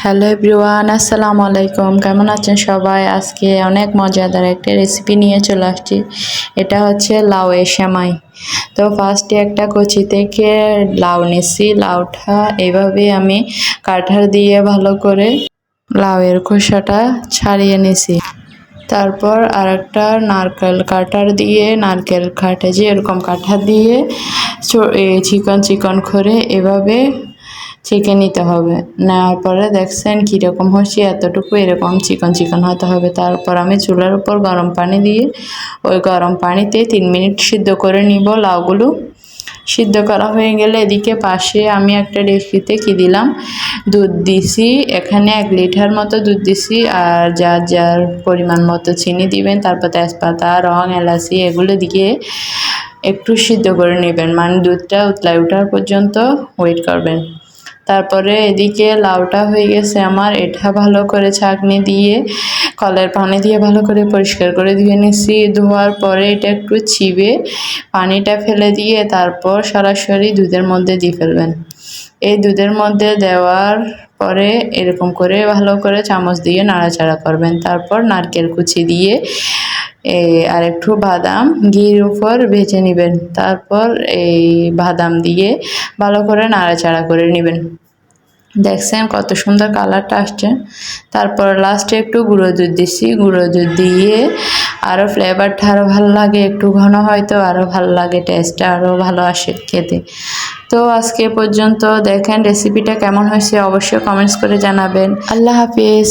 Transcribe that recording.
Hello everyone, আসসালামু আলাইকুম। কেমন আছেন সবাই? আজকে অনেক মজাদার একটা রেসিপি নিয়ে চলে আসছি। এটা হচ্ছে লাউয়ের সেমাই। তো ফার্স্টে একটা কচি থেকে লাউ নিচ্ছি। লাউটা এভাবে আমি কাটার দিয়ে ভালো করে লাউয়ের খোসাটা ছাড়িয়ে নিছি। তারপর আরেকটা নারকেল কাটার দিয়ে নারকেল কাটে যে এরকম কাঠা দিয়ে চিকন চিকন করে এভাবে ছেঁকে নিতে হবে। নেওয়ার পরে দেখছেন কীরকম হচ্ছে, এতটুকু এরকম চিকন চিকন হতে হবে। তারপর আমি চুলার উপর গরম পানি দিয়ে ওই গরম পানিতে 3 মিনিট সিদ্ধ করে নিব লাউগুলো। সিদ্ধ করা হয়ে গেলে এদিকে পাশে আমি একটা ডেকচিতে কি দিলাম, দুধ দিছি। এখানে 1 লিটার মতো দুধ দিছি। আর যার যার পরিমাণ মতো চিনি দিবেন। তারপর তেজপাতা, রং, এলাচি এগুলো দিয়ে একটু সিদ্ধ করে নেবেন, মানে দুধটা উতলায় ওঠার পর্যন্ত ওয়েট করবেন। তারপরে এদিকে লাউটা হয়ে গেছে আমার। এটা ভালো করে ছাঁকনি দিয়ে কলের পানি দিয়ে ভালো করে পরিষ্কার করে ধুয়ে নিচ্ছি। ধোয়ার পরে এটা একটু চিবে পানিটা ফেলে দিয়ে তারপর সরাসরি দুধের মধ্যে দিয়ে ফেলবেন। এই দুধের মধ্যে দেওয়ার পরে এরকম করে ভালো করে চামচ দিয়ে নাড়াচাড়া করবেন। তারপর নারকেল কুচি দিয়ে আর একটু বাদাম ঘির উপর ভেজে নেবেন। তারপর এই বাদাম দিয়ে ভালো করে নাড়াচাড়া করে নেবেন। দেখছেন কত সুন্দর কালারটা আসছে। তারপর লাস্টে একটু গুঁড়ো দুধ দিচ্ছি। গুঁড়ো দুধ দিয়ে আরও ফ্লেভারটা আরও ভালো লাগে, একটু ঘন হয়তো আরও ভালো লাগে, টেস্টটা আরও ভালো আসে খেতে। তো আজকে পর্যন্ত দেখেন রেসিপিটা কেমন হয়েছে অবশ্যই কমেন্টস করে জানাবেন। আল্লাহ হাফিজ।